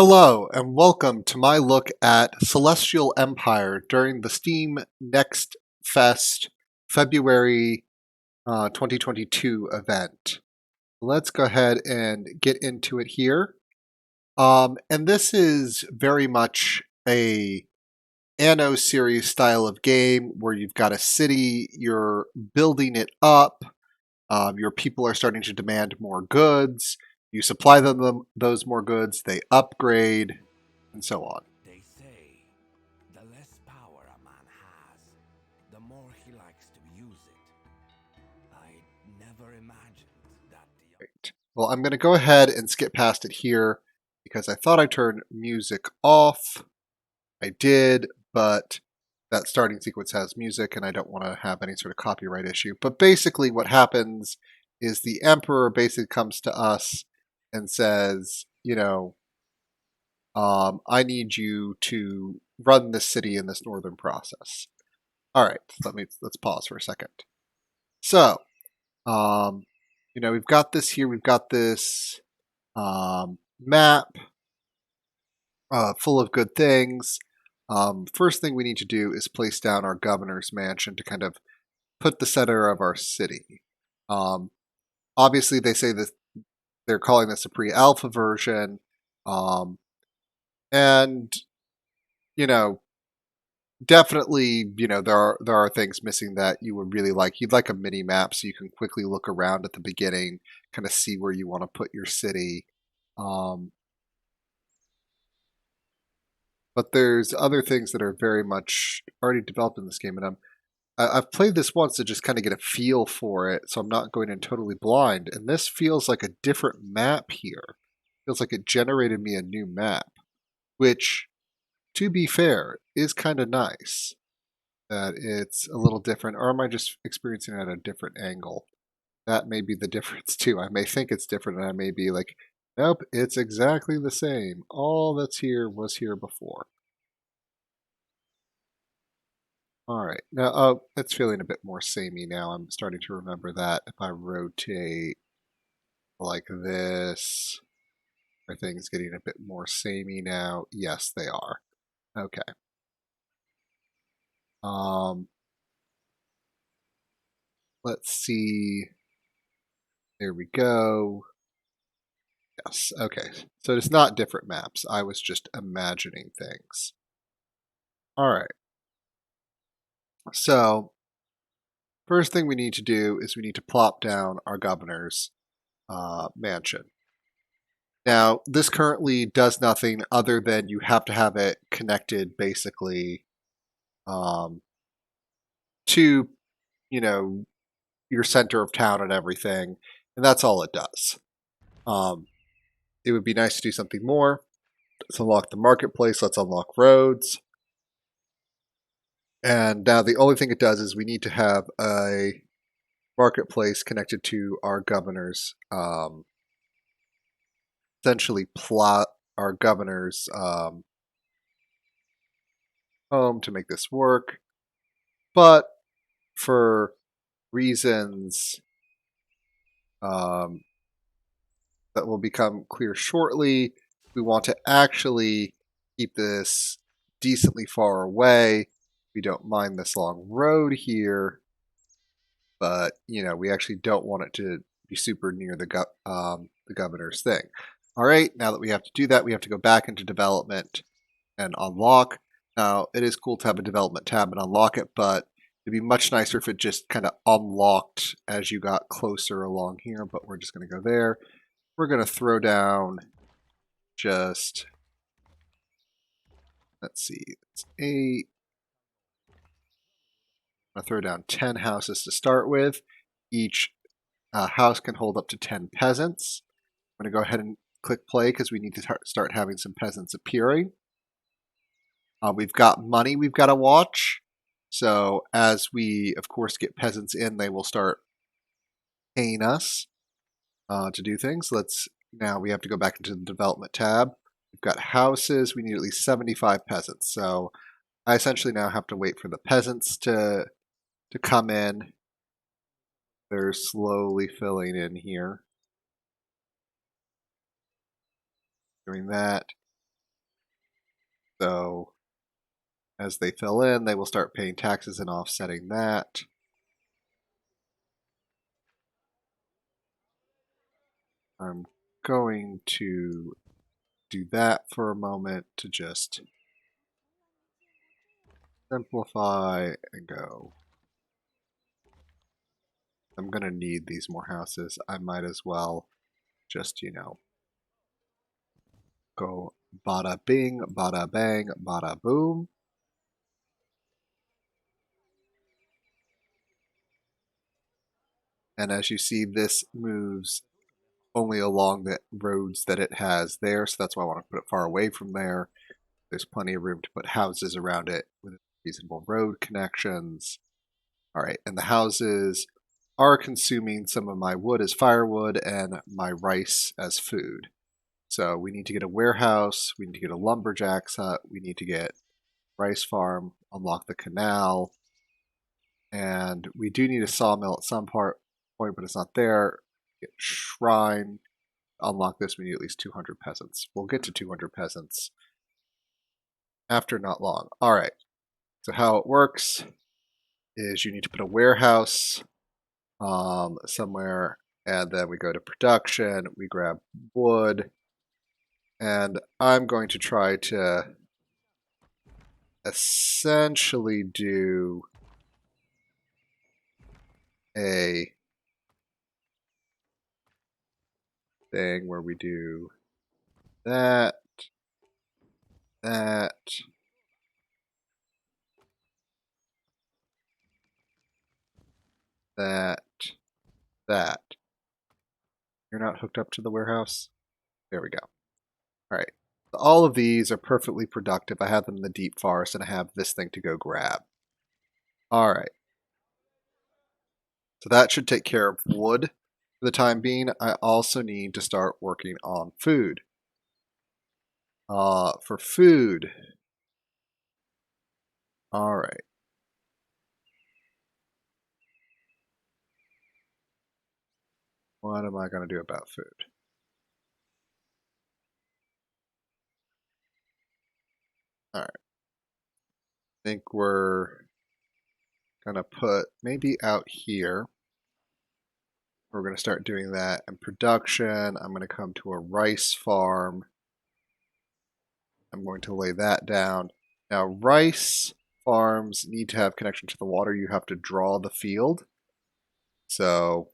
Hello, and welcome to my look at Celestial Empire during the Steam Next Fest February 2022 event. Let's go ahead and get into it here. And this is very much a anno series style of game where you've got a city, you're building it up, your people are starting to demand more goods, you supply them those more goods, they upgrade, and so on. They say the less power a man has, the more he likes to use it. I never imagined that the Great. Well, I'm going to go ahead and skip past it here because I thought I turned music off. I did, but that starting sequence has music and I don't want to have any sort of copyright issue. But basically what happens is the emperor basically comes to us and says, I need you to run this city in this northern process. All right, let's pause for a second. So, um, we've got this here. We've got this map full of good things. First thing we need to do is place down our governor's mansion to kind of put the center of our city. Um, Obviously, they say that they're calling this a pre-alpha version, um, and you know, definitely, there are things missing that you would really like. You'd like a mini map so you can quickly look around at the beginning, kind of see where you want to put your city. Um, but there's other things that are very much already developed in this game, and I've played this once to just kind of get a feel for it, so I'm not going in totally blind. And this feels like a different map here. Feels like it generated me a new map, which, to be fair, is kind of nice. That it's a little different, or am I just experiencing it at a different angle? That may be the difference too. I may think it's different, and I may be like, nope, it's exactly the same. All that's here was here before. All right, now it's feeling a bit more samey now. I'm starting to remember that if I rotate like this, are things getting a bit more samey now? Yes, they are. Okay. Um, let's see. There we go. Yes. Okay. So it's not different maps. I was just imagining things. All right. So first thing we need to do is we need to plop down our governor's mansion. Now, this currently does nothing other than you have to have it connected basically um, to, you know, your center of town and everything, and that's all it does. Um, it would be nice to do something more. Let's unlock the marketplace. Let's unlock roads. And now the only thing it does is we need to have a marketplace connected to our governor's, essentially plot our governor's home to make this work. But for reasons um, that will become clear shortly, we want to actually keep this decently far away. We don't mind this long road here, but we actually don't want it to be super near the governor's thing. All right, now that we have to do that, we have to go back into development and unlock. Now, it is cool to have a development tab and unlock it, but it'd be much nicer if it just kind of unlocked as you got closer along here, but we're just going to go there. We're going to throw down just, let's see, it's 8. I'm going to throw down 10 houses to start with. Each house can hold up to 10 peasants. I'm going to go ahead and click play because we need to start having some peasants appearing. We've got money we've got to watch. So as we, of course, get peasants in, they will start paying us to do things. Now we have to go back into the development tab. We've got houses. We need at least 75 peasants. So I essentially now have to wait for the peasants to come in. They're slowly filling in here. Doing that. So as they fill in, they will start paying taxes and offsetting that. I'm going to do that for a moment to just simplify and go. I'm going to need these more houses. I might as well just, go bada bing, bada bang, bada boom. And as you see, this moves only along the roads that it has there, so that's why I want to put it far away from there. There's plenty of room to put houses around it with reasonable road connections. All right, and the houses are consuming some of my wood as firewood and my rice as food. So we need to get a warehouse, we need to get a lumberjack's hut, we need to get rice farm, unlock the canal, and we do need a sawmill at some point, but it's not there. Get shrine, unlock this, we need at least 200 peasants. We'll get to 200 peasants after not long. All right, so how it works is you need to put a warehouse somewhere, and then we go to production, we grab wood, and I'm going to try to essentially do a thing where we do that, that, that, that. You're not hooked up to the warehouse? There we go. All right. So all of these are perfectly productive. I have them in the deep forest, and I have this thing to go grab. All right. So that should take care of wood for the time being. I also need to start working on food. For food. All right. What am I going to do about food? All right. I think we're going to put maybe out here. We're going to start doing that in production. I'm going to come to a rice farm. I'm going to lay that down. Now, rice farms need to have connection to the water. You have to draw the field. So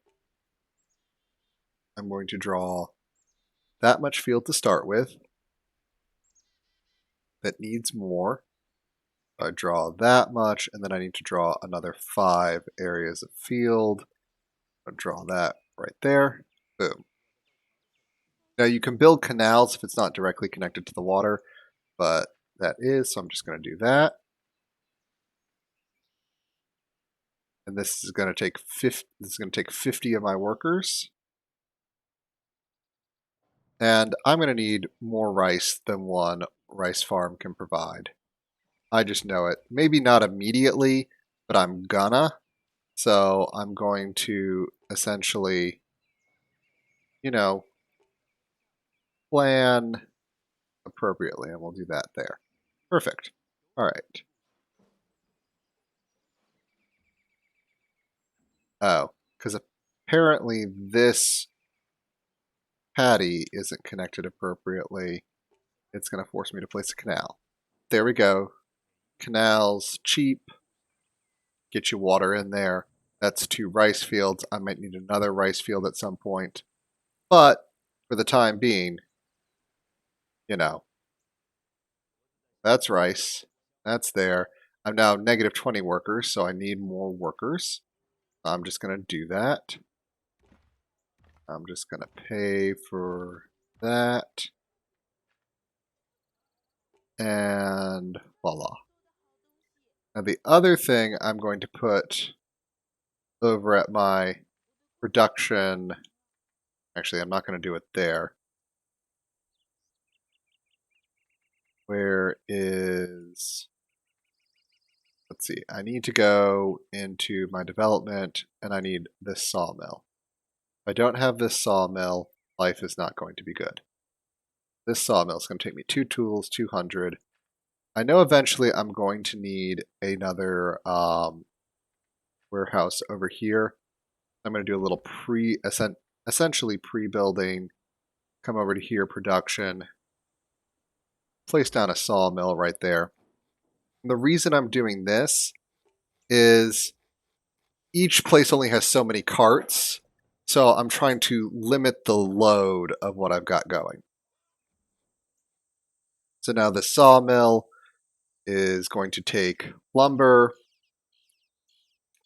I'm going to draw that much field to start with. That needs more. I draw that much, and then I need to draw another 5 areas of field. I'll draw that right there. Boom. Now you can build canals if it's not directly connected to the water, but that is, so I'm just going to do that. And this is going to take 50 of my workers. And I'm going to need more rice than one rice farm can provide. I just know it. Maybe not immediately, but I'm gonna. So I'm going to essentially, you know, plan appropriately, and we'll do that there. Perfect. All right. Oh, because apparently this patty isn't connected appropriately. It's going to force me to place a canal. There we go. Canals, cheap. Get you water in there. That's 2 rice fields. I might need another rice field at some point. But for the time being, you know, that's rice. That's there. I'm now negative 20 workers, so I need more workers. I'm just going to do that. I'm just going to pay for that. And voila. Now the other thing I'm going to put over at my production, actually I'm not going to do it there. Where is, let's see, I need to go into my development and I need this sawmill. If I don't have this sawmill, life is not going to be good. This sawmill is going to take me 2 tools, 200. I know eventually I'm going to need another warehouse over here. I'm going to do a little essentially pre-building, come over to here, production, place down a sawmill right there. And the reason I'm doing this is each place only has so many carts, so I'm trying to limit the load of what I've got going. So now the sawmill is going to take lumber,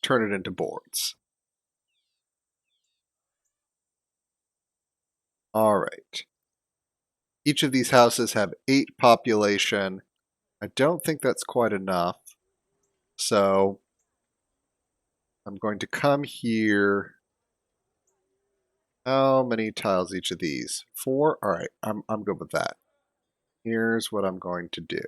turn it into boards. All right. Each of these houses have 8 population. I don't think that's quite enough. So I'm going to come here. How many tiles each of these? 4? All right, I'm good with that. Here's what I'm going to do.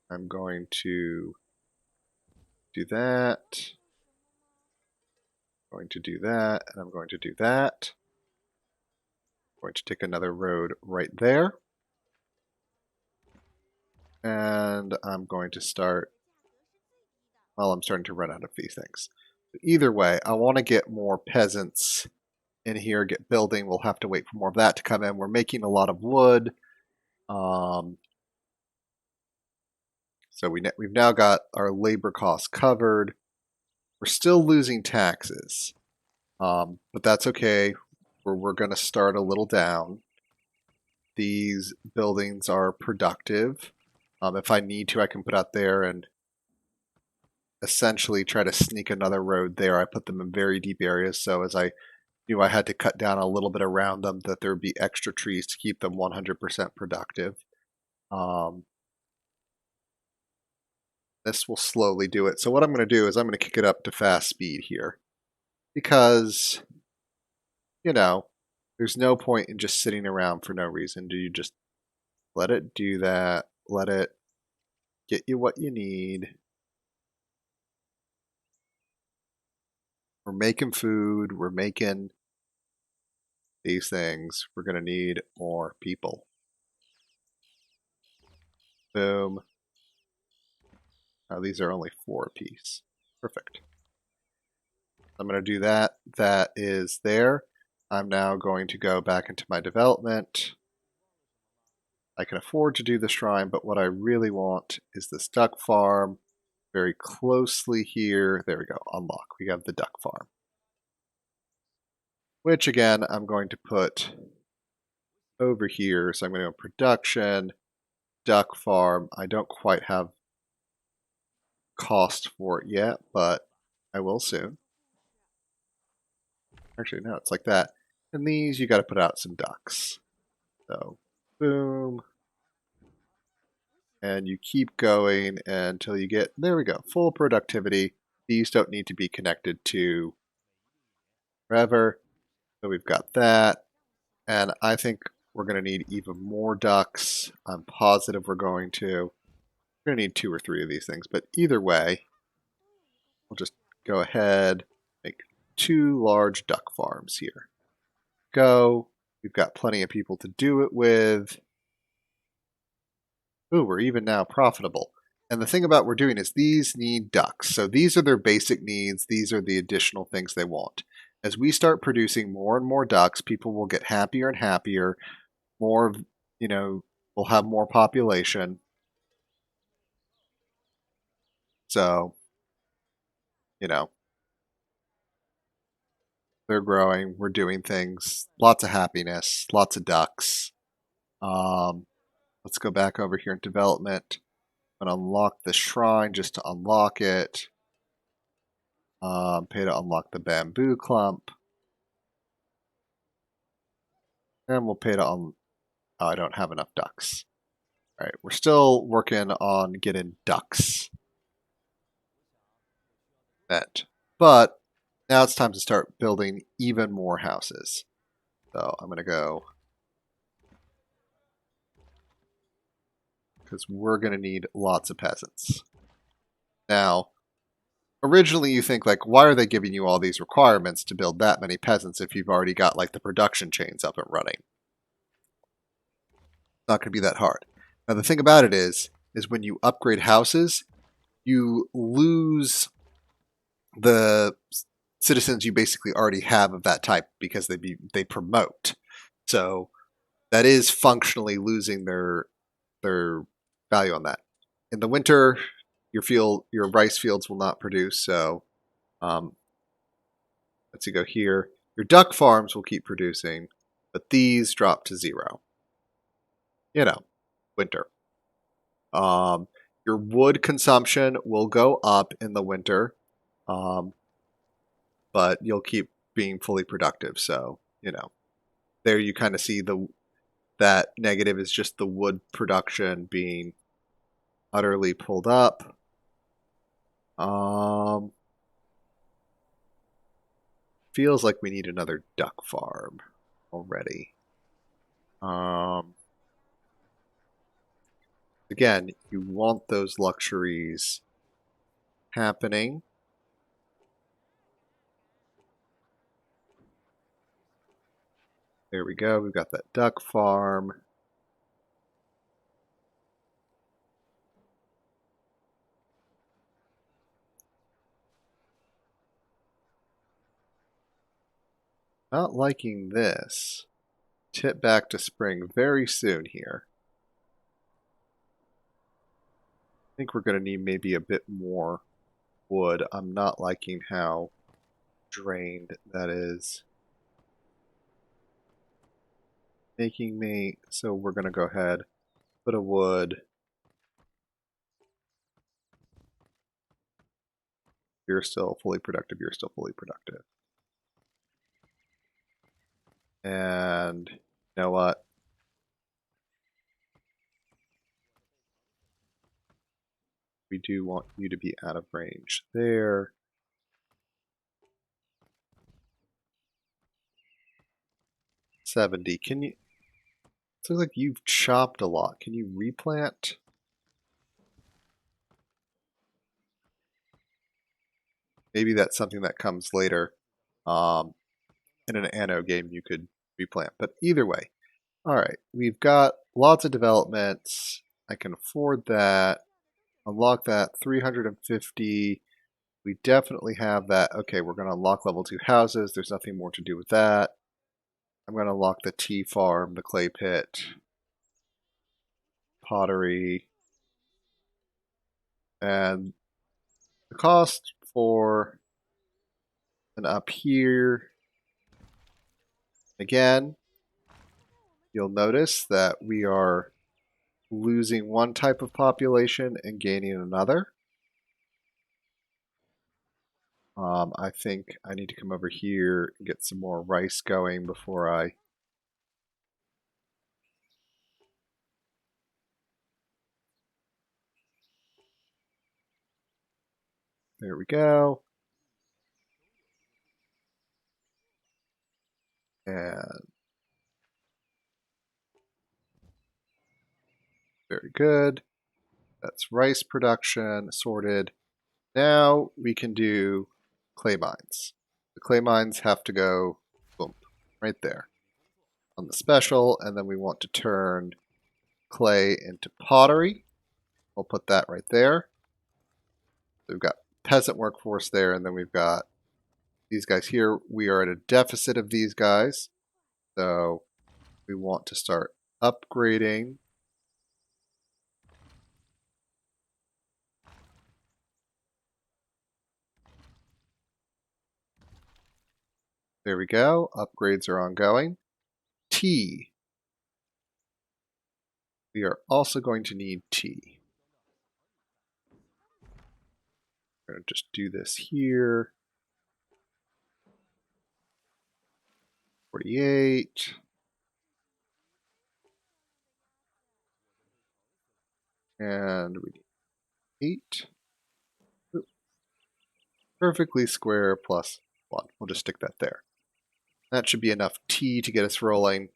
I'm going to do that. I'm going to do that, and I'm going to do that. I'm going to take another road right there. And I'm going to start, well, I'm starting to run out of these things. But either way, I want to get more peasants in here, get building. We'll have to wait for more of that to come in. We're making a lot of wood. So we've now got our labor costs covered. We're still losing taxes, but that's okay. We're going to start a little down. These buildings are productive. If I need to, I can put out there and essentially try to sneak another road there. I put them in very deep areas, so as I knew I had to cut down a little bit around them, that there would be extra trees to keep them 100% productive. This will slowly do it. So what I'm going to do is I'm going to kick it up to fast speed here. Because, you know, there's no point in just sitting around for no reason. Do you just let it do that? Let it get you what you need. We're making food. We're making these things. We're going to need more people. Boom. Now these are only 4 apiece. Perfect. I'm going to do that. That is there. I'm now going to go back into my development. I can afford to do the shrine, but what I really want is this duck farm very closely here. There we go, unlock. We have the duck farm. Which again, I'm going to put over here. So I'm going to go production, duck farm. I don't quite have cost for it yet, but I will soon. Actually, no, it's like that. And these, you got to put out some ducks. So, boom. And you keep going until you get, there we go, full productivity. These don't need to be connected to forever. So we've got that. And I think we're going to need even more ducks. I'm positive we're going to. We're going to need 2 or 3 of these things. But either way, we'll just go ahead, make 2 large duck farms here. Go. We've got plenty of people to do it with. Ooh, we're even now profitable. And the thing about we're doing is these need ducks. So these are their basic needs. These are the additional things they want. As we start producing more and more ducks, people will get happier and happier. More, we'll have more population. So, you know, they're growing. We're doing things. Lots of happiness. Lots of ducks. Let's go back over here in development and unlock the shrine just to unlock it. Pay to unlock the bamboo clump. And we'll pay to oh, I don't have enough ducks. All right, we're still working on getting ducks met. But now it's time to start building even more houses. So I'm going to go, because we're going to need lots of peasants. Now, originally you think like, why are they giving you all these requirements to build that many peasants if you've already got like the production chains up and running? It's not going to be that hard. Now the thing about it is when you upgrade houses, you lose the citizens you basically already have of that type because they promote. So that is functionally losing their value on that. In the winter, your rice fields will not produce. So let's go here. Your duck farms will keep producing, but these drop to 0. You know, winter. Um, your wood consumption will go up in the winter, um, but you'll keep being fully productive. So there you kind of see that negative is just the wood production being utterly pulled up. Feels like we need another duck farm already. Again, you want those luxuries happening. There we go. We've got that duck farm. Not liking this. Tip back to spring very soon here. I think we're going to need maybe a bit more wood. I'm not liking how drained that is making me. So we're going to go ahead, put a wood. You're still fully productive. You're still fully productive. And you know what? We do want you to be out of range there. $70. Can you? It looks like you've chopped a lot. Can you replant? Maybe that's something that comes later. In an anno game, you could replant. But either way, all right. We've got lots of developments. I can afford that. Unlock that 350. We definitely have that. Okay, we're going to unlock level 2 houses. There's nothing more to do with that. I'm going to unlock the tea farm, the clay pit, pottery, and the cost for an up here. Again, you'll notice that we are losing one type of population and gaining another. I think I need to come over here and get some more rice going before I... There we go. And very good. That's rice production sorted. Now we can do clay mines. The clay mines have to go, boom, right there on the special, and then we want to turn clay into pottery. We'll put that right there. We've got peasant workforce there, and then we've got these guys here. We are at a deficit of these guys, so we want to start upgrading. There we go. Upgrades are ongoing. Tea. We are also going to need tea. We're going to just do this here. 48. And we need 8. Oop. Perfectly square plus 1. We'll just stick that there. That should be enough tea to get us rolling.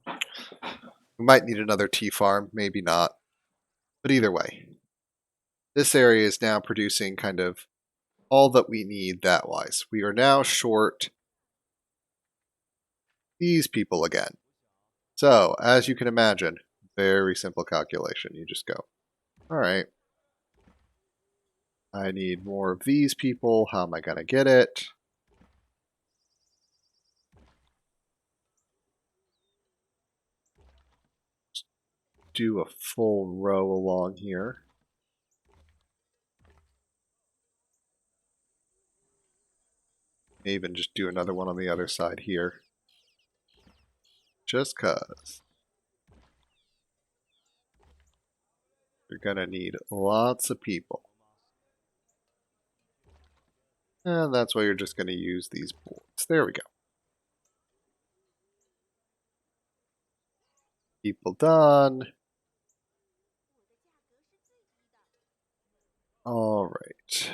We might need another tea farm, maybe not. But either way, this area is now producing kind of all that we need that wise. We are now short these people again. So, as you can imagine, very simple calculation. You just go, all right, I need more of these people. How am I going to get it? Do a full row along here. Even just do another one on the other side here. Just cause. You're gonna need lots of people. And that's why you're just gonna use these boards. There we go. People done. Alright.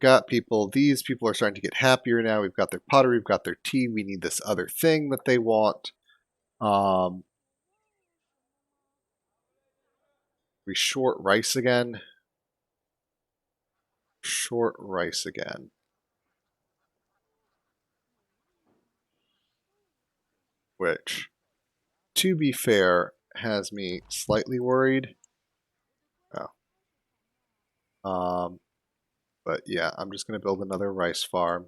Got people. These people are starting to get happier now. We've got their pottery, we've got their tea. We need this other thing that they want. We short rice again. Short rice again. Which, to be fair, has me slightly worried. Oh. But yeah, I'm just going to build another rice farm.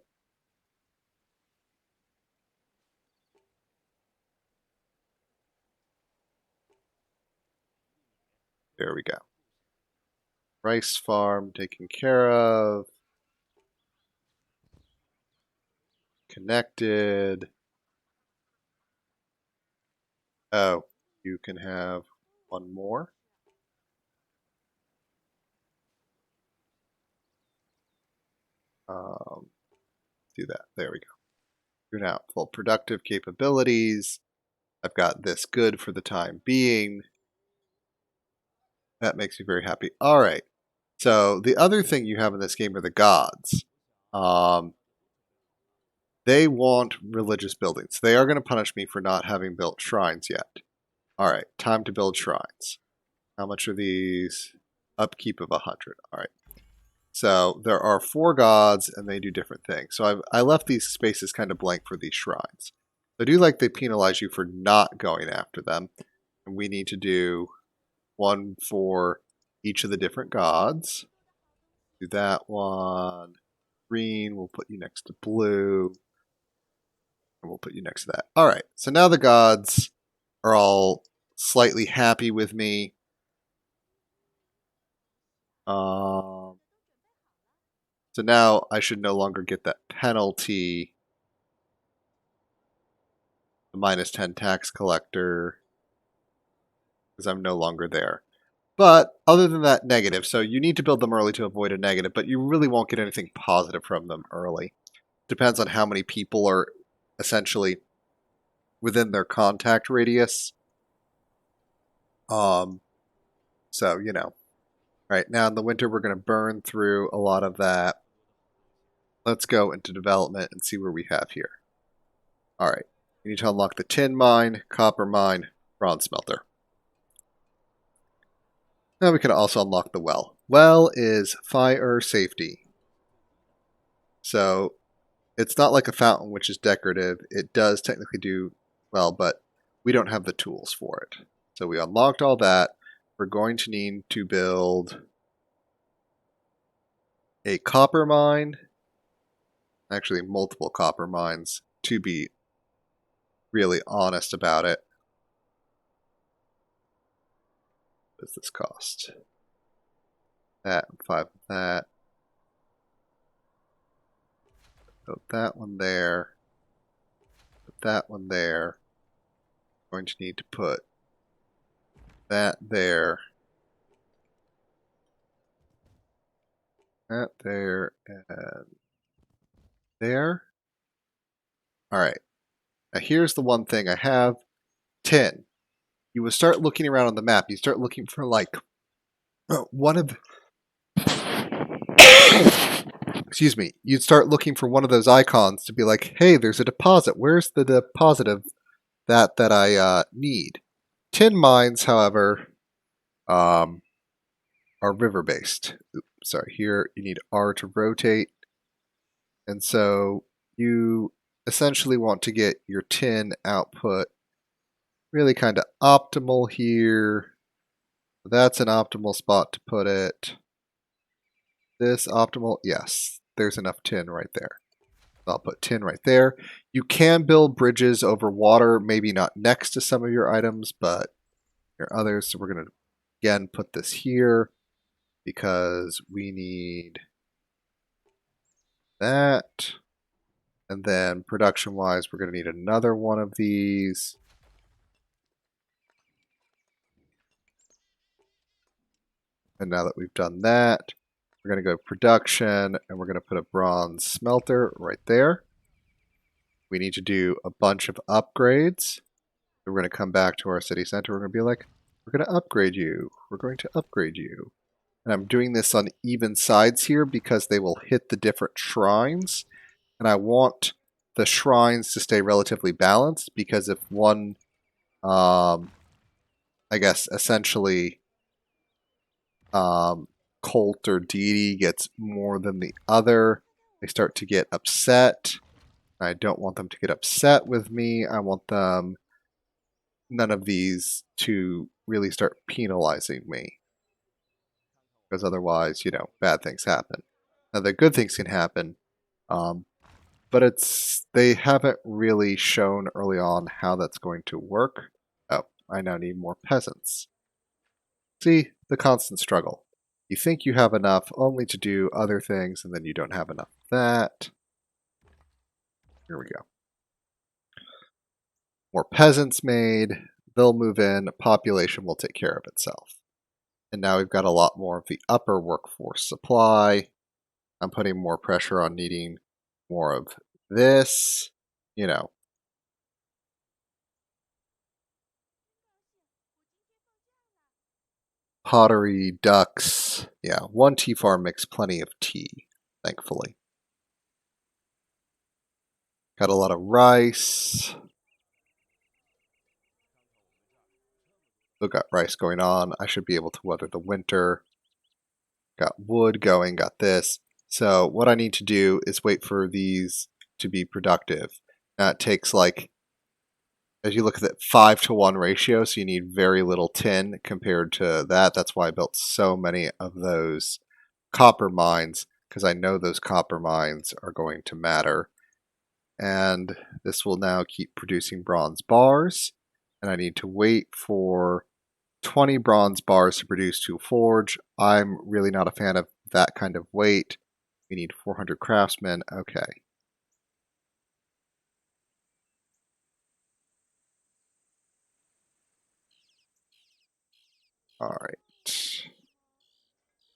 There we go. Rice farm taken care of. Connected. Oh, you can have one more. Do that. There we go. You're now full productive capabilities. I've got this good for the time being. That makes me very happy. All right. So the other thing you have in this game are the gods. They want religious buildings. They are going to punish me for not having built shrines yet. All right, time to build shrines. How much are these? Upkeep of 100. All right. So there are 4 gods, and they do different things. So I left these spaces kind of blank for these shrines. I do like they penalize you for not going after them. And we need to do one for each of the different gods. Do that one. Green, we'll put you next to blue. And we'll put you next to that. All right, so now the gods are all slightly happy with me. So now I should no longer get that penalty. The -10 tax collector. Because I'm no longer there. But other than that, negative. So you need to build them early to avoid a negative, but you really won't get anything positive from them early. Depends on how many people are essentially within their contact radius. So, you know. Right now in the winter, we're going to burn through a lot of that. Let's go into development and see where we have here. All right. We need to unlock the tin mine, copper mine, bronze smelter. Now we can also unlock the well. Well is fire safety. So it's not like a fountain, which is decorative. It does technically do well, but we don't have the tools for it. So we unlocked all that. We're going to need to build a copper mine. Actually, multiple copper mines, to be really honest about it. What does this cost? That and 5 of that. Put that one there. Put that one there. I'm going to need to put that there. That there and there. All right. Now here's the one thing I have. Tin. You would start looking around on the map. You start looking for like one of excuse me. You'd start looking for one of those icons to be like, hey, there's a deposit. Where's the deposit of that I need? Tin mines, however, are river based. Oops, sorry. Here you need R to rotate. And so you essentially want to get your tin output really kind of optimal here. That's an optimal spot to put it. This optimal, yes, there's enough tin right there. I'll put tin right there. You can build bridges over water, maybe not next to some of your items, but your others. So we're going to, again, put this here because we need that. And then production-wise, we're going to need another one of these. And now that we've done that, we're going to go production, and we're going to put a bronze smelter right there. We need to do a bunch of upgrades. We're going to come back to our city center. We're going to be like, we're going to upgrade you. We're going to upgrade you. And I'm doing this on even sides here because they will hit the different shrines. And I want the shrines to stay relatively balanced because if one, I guess, essentially cult or deity gets more than the other, they start to get upset. I don't want them to get upset with me. I want them, none of these, to really start penalizing me. Because otherwise, bad things happen. Now, the good things can happen, but they haven't really shown early on how that's going to work. Oh, I now need more peasants. See, the constant struggle. You think you have enough only to do other things, and then you don't have enough of that. Here we go. More peasants made. They'll move in. Population will take care of itself. And now we've got a lot more of the upper workforce supply. I'm putting more pressure on needing more of this. Pottery, ducks. Yeah, one tea farm makes plenty of tea, thankfully. Got a lot of rice. Still got rice going on. I should be able to weather the winter. Got wood going, got this. So what I need to do is wait for these to be productive. Now it takes as you look at that 5-to-1 ratio, so you need very little tin compared to that. That's why I built so many of those copper mines, because I know those copper mines are going to matter. And this will now keep producing bronze bars. And I need to wait for 20 bronze bars to produce to a forge. I'm really not a fan of that kind of weight. We need 400 craftsmen. Okay. All right.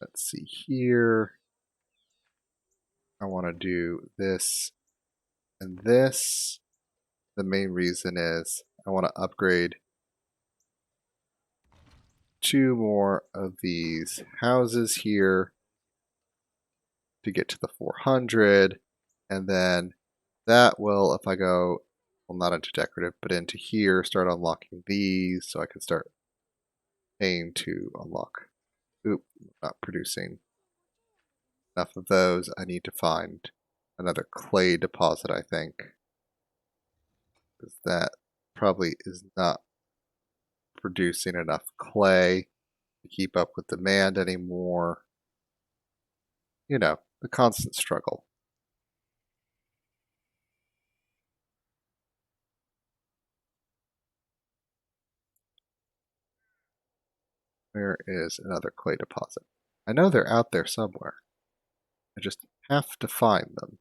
Let's see here. I want to do this and this. The main reason is I want to upgrade 2 more of these houses here to get to the 400. And then that will, if I go, well, not into decorative, but into here, start unlocking these so I can start paying to unlock. Oop, not producing enough of those. I need to find another clay deposit, I think. Because that probably is not producing enough clay to keep up with demand anymore. The constant struggle. Where is another clay deposit? I know they're out there somewhere. I just have to find them.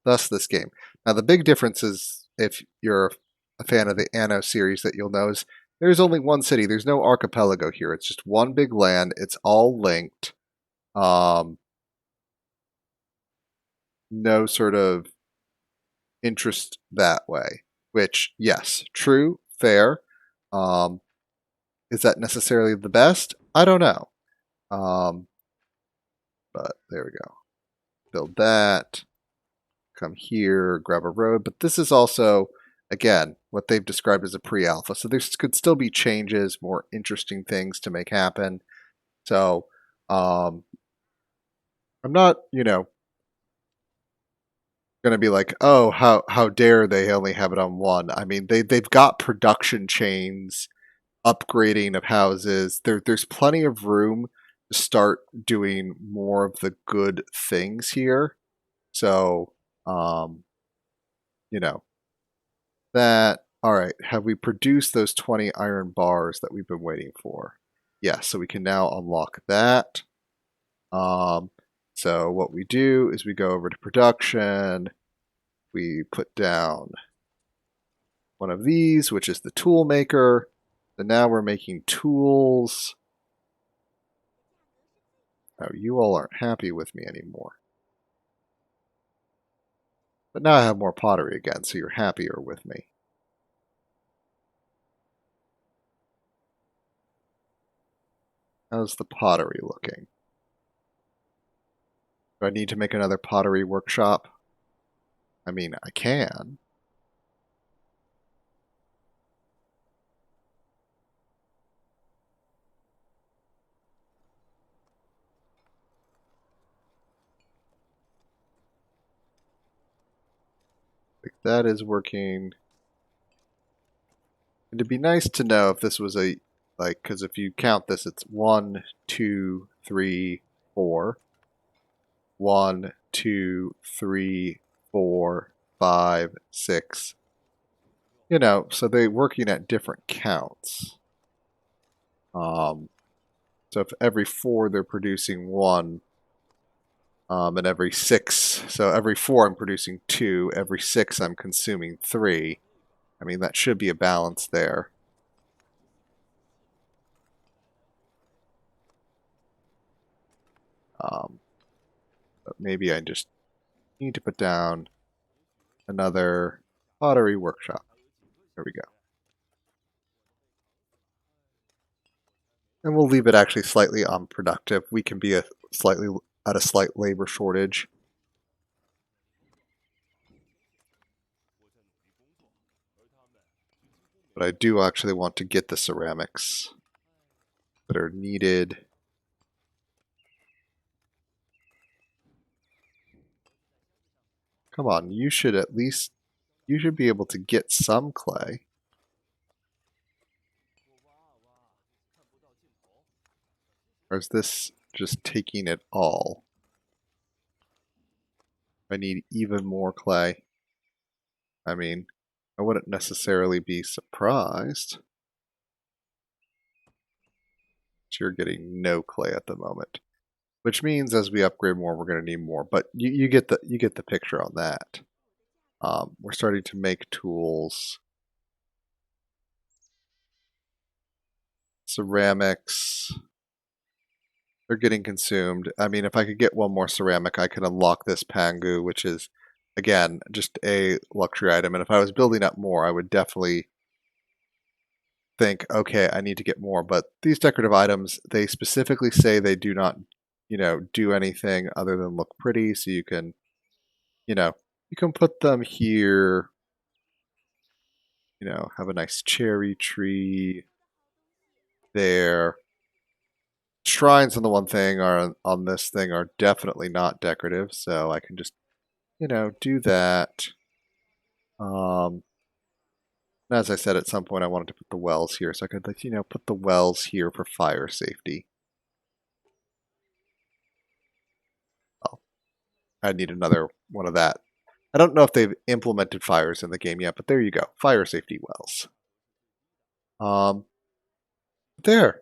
Thus, this game. Now, the big difference is, if you're a fan of the Anno series, that you'll know is there's only one city. There's no archipelago here. It's just one big land. It's all linked. No sort of interest that way. Which, yes, true, fair. Is that necessarily the best? I don't know. But there we go. Build that. Come here, grab a road. But this is also, again, what they've described as a pre-alpha. So there could still be changes, more interesting things to make happen. So I'm not, going to be like, oh, how dare they only have it on one? I mean, they've got production chains, upgrading of houses. There's plenty of room to start doing more of the good things here. So, um, you know, that all right, have we produced those 20 iron bars that we've been waiting for? Yeah, so we can now unlock that. Um, so what we do is we go over to production, we put down one of these, which is the tool maker. So now we're making tools. Oh, you all aren't happy with me anymore. But now I have more pottery again, so you're happier with me. How's the pottery looking? Do I need to make another pottery workshop? I mean, I can. Like that is working. It'd be nice to know if this was a like because if you count this, it's 1, 2, 3, 4. 1, 2, 3, 4, 5, 6. You know, so they're working at different counts. Um, so if every 4 they're producing 1, and every 6, so every 4 I'm producing 2, every 6 I'm consuming 3. I mean, that should be a balance there. Um, but maybe I just need to put down another pottery workshop. There we go. And we'll leave it actually slightly unproductive. We can be at a slight labor shortage. But I do actually want to get the ceramics that are needed. Come on, you should be able to get some clay. Or is this just taking it all? I need even more clay. I mean, I wouldn't necessarily be surprised. But you're getting no clay at the moment. Which means as we upgrade more, we're going to need more. But you get the picture on that. We're starting to make tools, ceramics. They're getting consumed. I mean, if I could get one more ceramic, I could unlock this Pangu, which is, again, just a luxury item. And if I was building up more, I would definitely think, okay, I need to get more. But these decorative items, they specifically say they do not, do anything other than look pretty. So you know, you can put them here, have a nice cherry tree there. Shrines on the one thing are on this thing are definitely not decorative, so I can just, do that. Um, as I said, at some point I wanted to put the wells here, so I could, like, put the wells here for fire safety. Oh, I need another one of that. I don't know if they've implemented fires in the game yet, but there you go, fire safety wells. Um, there,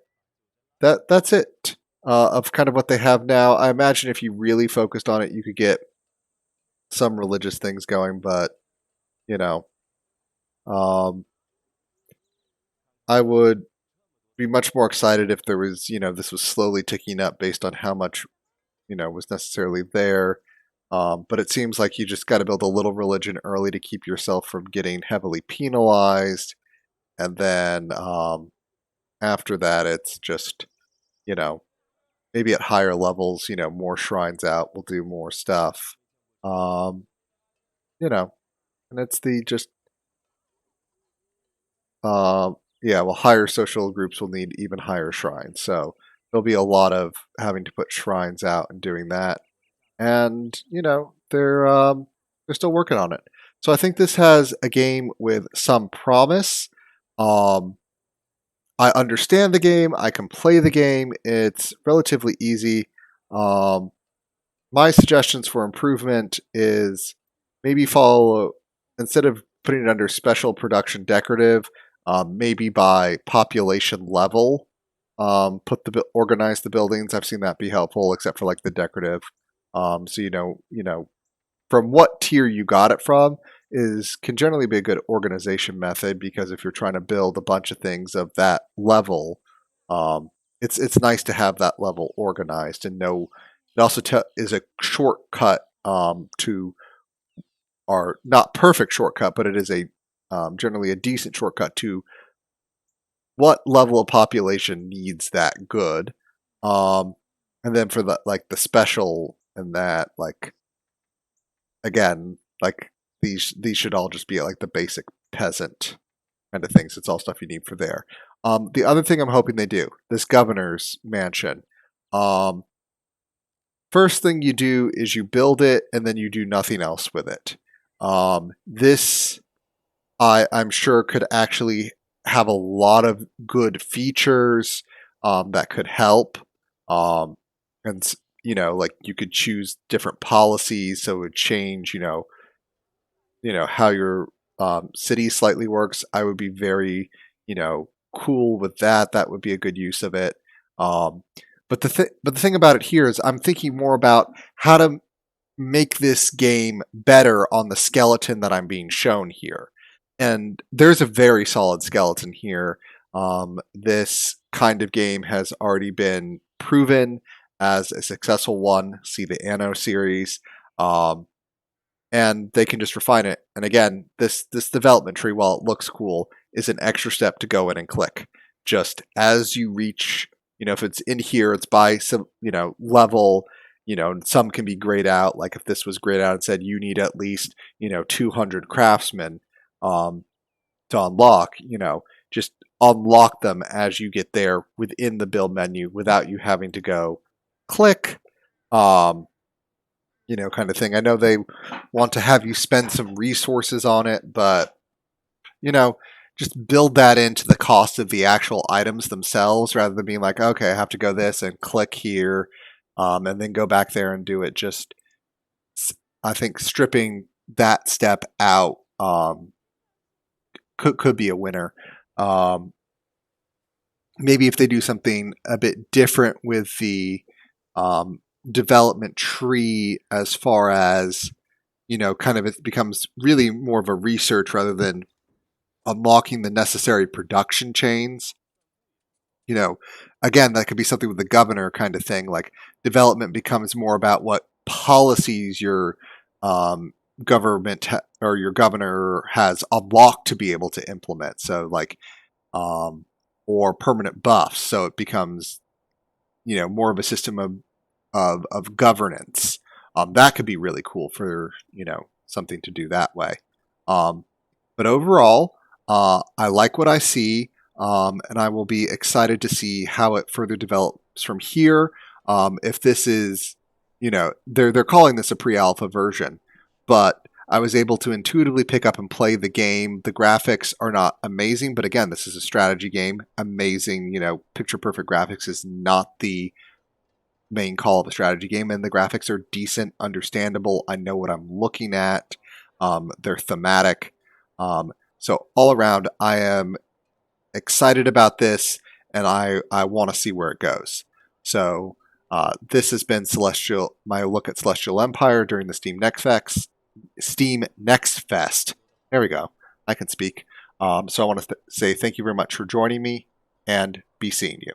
that's it. Of kind of what they have now. I imagine if you really focused on it, you could get some religious things going, but you know, um, I would be much more excited if there was, this was slowly ticking up based on how much, was necessarily there. But it seems like you just got to build a little religion early to keep yourself from getting heavily penalized. And then after that, it's just, you know, maybe at higher levels, more shrines out, we'll do more stuff. Um, you know, and it's the just yeah, well, higher social groups will need even higher shrines. So there'll be a lot of having to put shrines out and doing that. And they're They're still working on it. So I think this has a game with some promise. Um, I understand the game. I can play the game. It's relatively easy. Um, my suggestions for improvement is maybe follow, instead of putting it under special production decorative, maybe by population level. Organize the buildings. I've seen that be helpful, except for like the decorative. So from what tier you got it from is can generally be a good organization method, because if you're trying to build a bunch of things of that level, um, it's nice to have that level organized and know. It also is a shortcut to our not perfect shortcut, but it is a generally a decent shortcut to what level of population needs that good. Um, and then for the special and that, like, again, like these should all just be like the basic peasant kind of things. It's all stuff you need for there. The other thing I'm hoping they do, this governor's mansion. Um, First thing you do is you build it and then you do nothing else with it. This I'm sure could actually have a lot of good features that could help. Um, and like you could choose different policies, so it would change. How your city slightly works. I would be very cool with that. That would be a good use of it. Um, but the thing about it here is I'm thinking more about how to make this game better on the skeleton that I'm being shown here. And there's a very solid skeleton here. This kind of game has already been proven as a successful one. See the Anno series. And they can just refine it. And again, this development tree, while it looks cool, is an extra step to go in and click. Just as you reach, if it's in here, it's by some, level. Some can be grayed out. Like if this was grayed out and said you need at least 200 craftsmen to unlock. Just unlock them as you get there within the build menu without you having to go click. Um, kind of thing. I know they want to have you spend some resources on it, but you know, just build that into the cost of the actual items themselves rather than being like, okay, I have to go this and click here, and then go back there and do it. Just, I think stripping that step out could be a winner. Um, Maybe if they do something a bit different with the um, development tree, as far as kind of it becomes really more of a research rather than unlocking the necessary production chains. You know, Again, that could be something with the governor kind of thing. Like development becomes more about what policies your um, or your governor has unlocked to be able to implement. So, like, or permanent buffs. So it becomes more of a system of governance. That could be really cool for something to do that way. Um, but overall, I like what I see, and I will be excited to see how it further develops from here. If this is, they're calling this a pre-alpha version, but I was able to intuitively pick up and play the game. The graphics are not amazing, but again, this is a strategy game. Amazing, picture perfect graphics is not the main call of a strategy game, and the graphics are decent, understandable. I know what I'm looking at. They're thematic. So all around, I am excited about this, and I want to see where it goes. So this has been my look at Celestial Empire during the Steam Next Fest. There we go. I can speak. So I want to say thank you very much for joining me, and be seeing you.